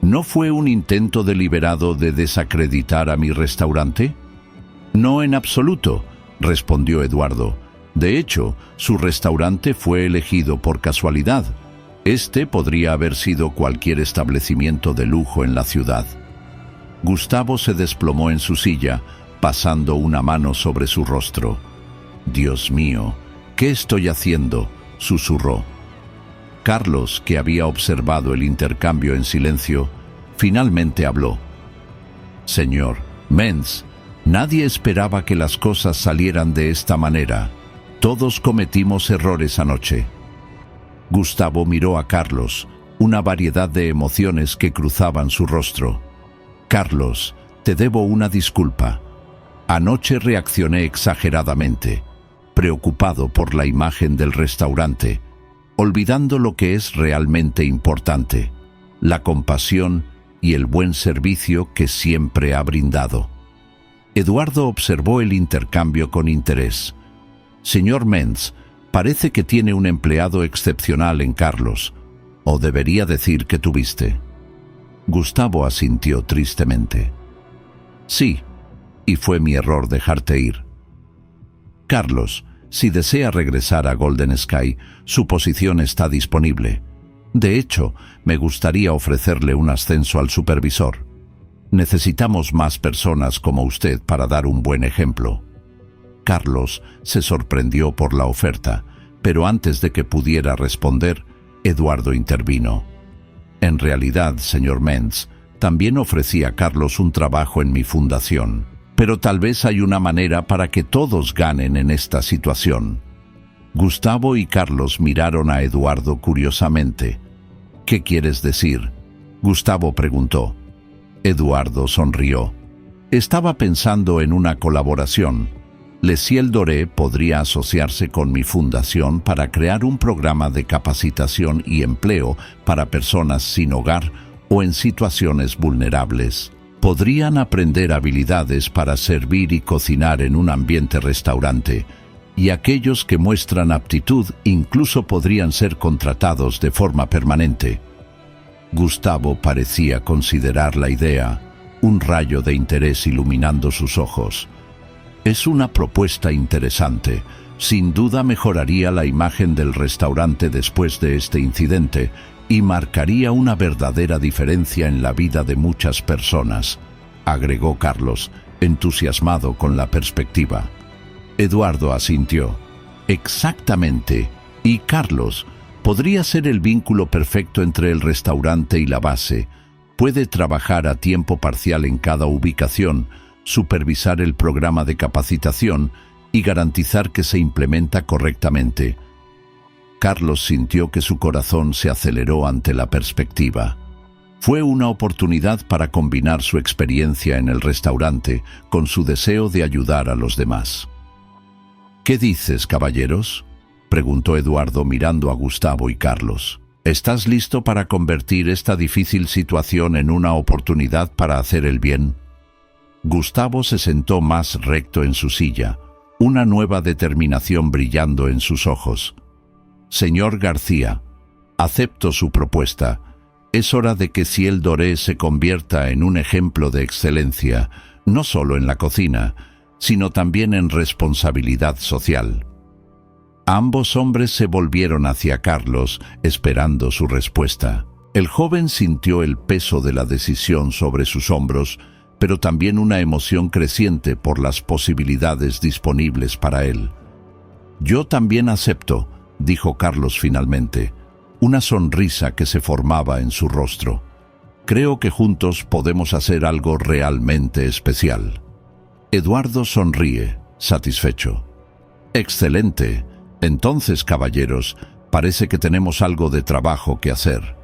«¿no fue un intento deliberado de desacreditar a mi restaurante?». «No en absoluto», respondió Eduardo. «De hecho, su restaurante fue elegido por casualidad. Este podría haber sido cualquier establecimiento de lujo en la ciudad. Gustavo se desplomó en su silla, pasando una mano sobre su rostro. «Dios mío, ¿qué estoy haciendo?», susurró. Carlos, que había observado el intercambio en silencio, finalmente habló. «Señor Menz, nadie esperaba que las cosas salieran de esta manera. Todos cometimos errores anoche». Gustavo miró a Carlos, una variedad de emociones que cruzaban su rostro. «Carlos, te debo una disculpa. Anoche reaccioné exageradamente, preocupado por la imagen del restaurante, olvidando lo que es realmente importante, la compasión y el buen servicio que siempre ha brindado». Eduardo observó el intercambio con interés. «Señor Menz, parece que tiene un empleado excepcional en Carlos, o debería decir que tuviste». Gustavo asintió tristemente. «Sí, y fue mi error dejarte ir». «Carlos, si desea regresar a Golden Sky, su posición está disponible. De hecho, me gustaría ofrecerle un ascenso al supervisor. Necesitamos más personas como usted para dar un buen ejemplo». Carlos se sorprendió por la oferta, pero antes de que pudiera responder, Eduardo intervino. «En realidad, señor Menz, también ofrecí a Carlos un trabajo en mi fundación, pero tal vez hay una manera para que todos ganen en esta situación». Gustavo y Carlos miraron a Eduardo curiosamente. «¿Qué quieres decir?», Gustavo preguntó. Eduardo sonrió. «Estaba pensando en una colaboración. Le Ciel Doré podría asociarse con mi fundación para crear un programa de capacitación y empleo para personas sin hogar o en situaciones vulnerables. Podrían aprender habilidades para servir y cocinar en un ambiente restaurante, y aquellos que muestran aptitud incluso podrían ser contratados de forma permanente». Gustavo parecía considerar la idea, un rayo de interés iluminando sus ojos. «Es una propuesta interesante. Sin duda mejoraría la imagen del restaurante después de este incidente y marcaría una verdadera diferencia en la vida de muchas personas», agregó Carlos, entusiasmado con la perspectiva. Eduardo asintió. «Exactamente. Y Carlos podría ser el vínculo perfecto entre el restaurante y la base. Puede trabajar a tiempo parcial en cada ubicación, supervisar el programa de capacitación y garantizar que se implementa correctamente». Carlos sintió que su corazón se aceleró ante la perspectiva. Fue una oportunidad para combinar su experiencia en el restaurante con su deseo de ayudar a los demás. «¿Qué dices, caballeros?», preguntó Eduardo mirando a Gustavo y Carlos. «¿Estás listo para convertir esta difícil situación en una oportunidad para hacer el bien?». Gustavo se sentó más recto en su silla, una nueva determinación brillando en sus ojos. «Señor García, acepto su propuesta. Es hora de que Ciel Doré se convierta en un ejemplo de excelencia, no solo en la cocina, sino también en responsabilidad social». Ambos hombres se volvieron hacia Carlos, esperando su respuesta. El joven sintió el peso de la decisión sobre sus hombros, pero también una emoción creciente por las posibilidades disponibles para él. «Yo también acepto», dijo Carlos finalmente, una sonrisa que se formaba en su rostro. «Creo que juntos podemos hacer algo realmente especial». Eduardo sonríe, satisfecho. «Excelente. Entonces, caballeros, parece que tenemos algo de trabajo que hacer».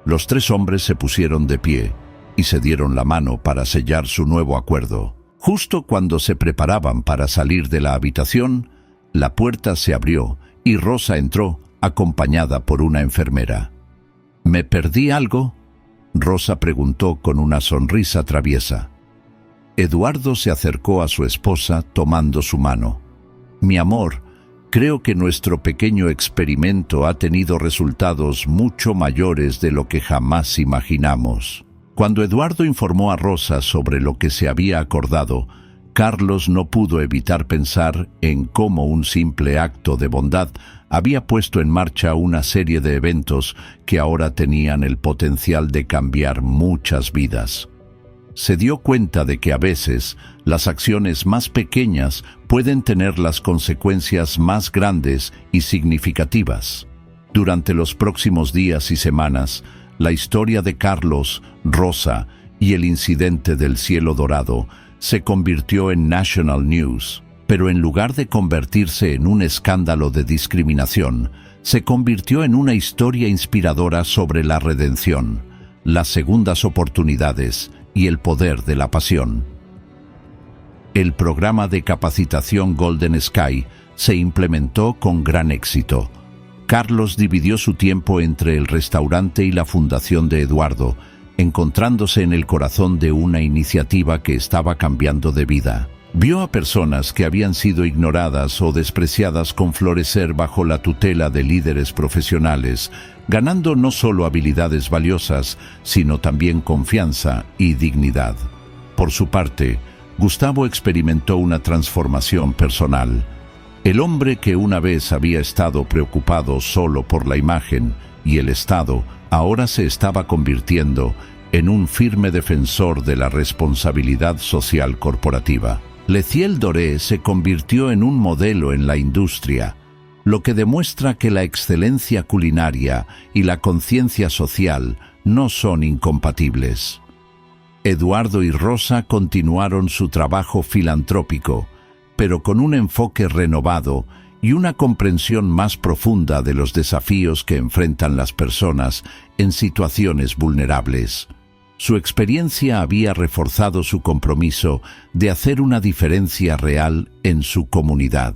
Los tres hombres se pusieron de pie y se dieron la mano para sellar su nuevo acuerdo. Justo cuando se preparaban para salir de la habitación, la puerta se abrió y Rosa entró, acompañada por una enfermera. «¿Me perdí algo?», Rosa preguntó con una sonrisa traviesa. Eduardo se acercó a su esposa tomando su mano. «Mi amor, creo que nuestro pequeño experimento ha tenido resultados mucho mayores de lo que jamás imaginamos». Cuando Eduardo informó a Rosa sobre lo que se había acordado, Carlos no pudo evitar pensar en cómo un simple acto de bondad había puesto en marcha una serie de eventos que ahora tenían el potencial de cambiar muchas vidas. Se dio cuenta de que a veces las acciones más pequeñas pueden tener las consecuencias más grandes y significativas. Durante los próximos días y semanas, la historia de Carlos, Rosa y el incidente del cielo dorado se convirtió en National News, pero en lugar de convertirse en un escándalo de discriminación, se convirtió en una historia inspiradora sobre la redención, las segundas oportunidades y el poder de la pasión. El programa de capacitación Golden Sky se implementó con gran éxito. Carlos dividió su tiempo entre el restaurante y la fundación de Eduardo, encontrándose en el corazón de una iniciativa que estaba cambiando de vida. Vio a personas que habían sido ignoradas o despreciadas con florecer bajo la tutela de líderes profesionales, ganando no solo habilidades valiosas, sino también confianza y dignidad. Por su parte, Gustavo experimentó una transformación personal. El hombre que una vez había estado preocupado solo por la imagen y el Estado, ahora se estaba convirtiendo en un firme defensor de la responsabilidad social corporativa. Le Ciel Doré se convirtió en un modelo en la industria, lo que demuestra que la excelencia culinaria y la conciencia social no son incompatibles. Eduardo y Rosa continuaron su trabajo filantrópico, pero con un enfoque renovado y una comprensión más profunda de los desafíos que enfrentan las personas en situaciones vulnerables. Su experiencia había reforzado su compromiso de hacer una diferencia real en su comunidad.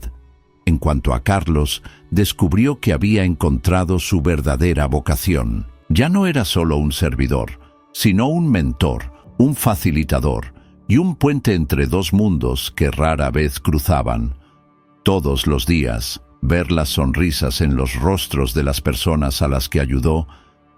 En cuanto a Carlos, descubrió que había encontrado su verdadera vocación. Ya no era solo un servidor, sino un mentor, un facilitador y un puente entre dos mundos que rara vez cruzaban. Todos los días, ver las sonrisas en los rostros de las personas a las que ayudó,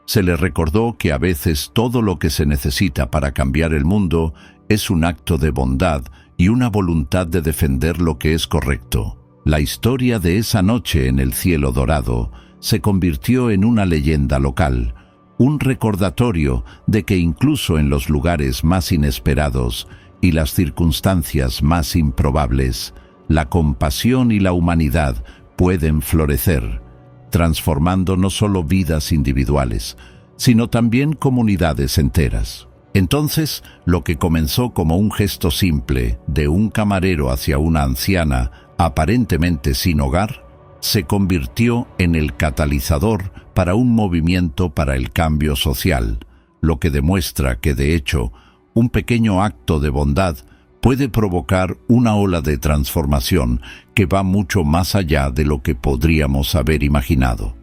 se le recordó que a veces todo lo que se necesita para cambiar el mundo es un acto de bondad y una voluntad de defender lo que es correcto. La historia de esa noche en el cielo dorado se convirtió en una leyenda local, un recordatorio de que incluso en los lugares más inesperados y las circunstancias más improbables, la compasión y la humanidad pueden florecer, transformando no solo vidas individuales, sino también comunidades enteras. Entonces, lo que comenzó como un gesto simple de un camarero hacia una anciana aparentemente sin hogar, se convirtió en el catalizador para un movimiento para el cambio social, lo que demuestra que, de hecho, un pequeño acto de bondad puede provocar una ola de transformación que va mucho más allá de lo que podríamos haber imaginado.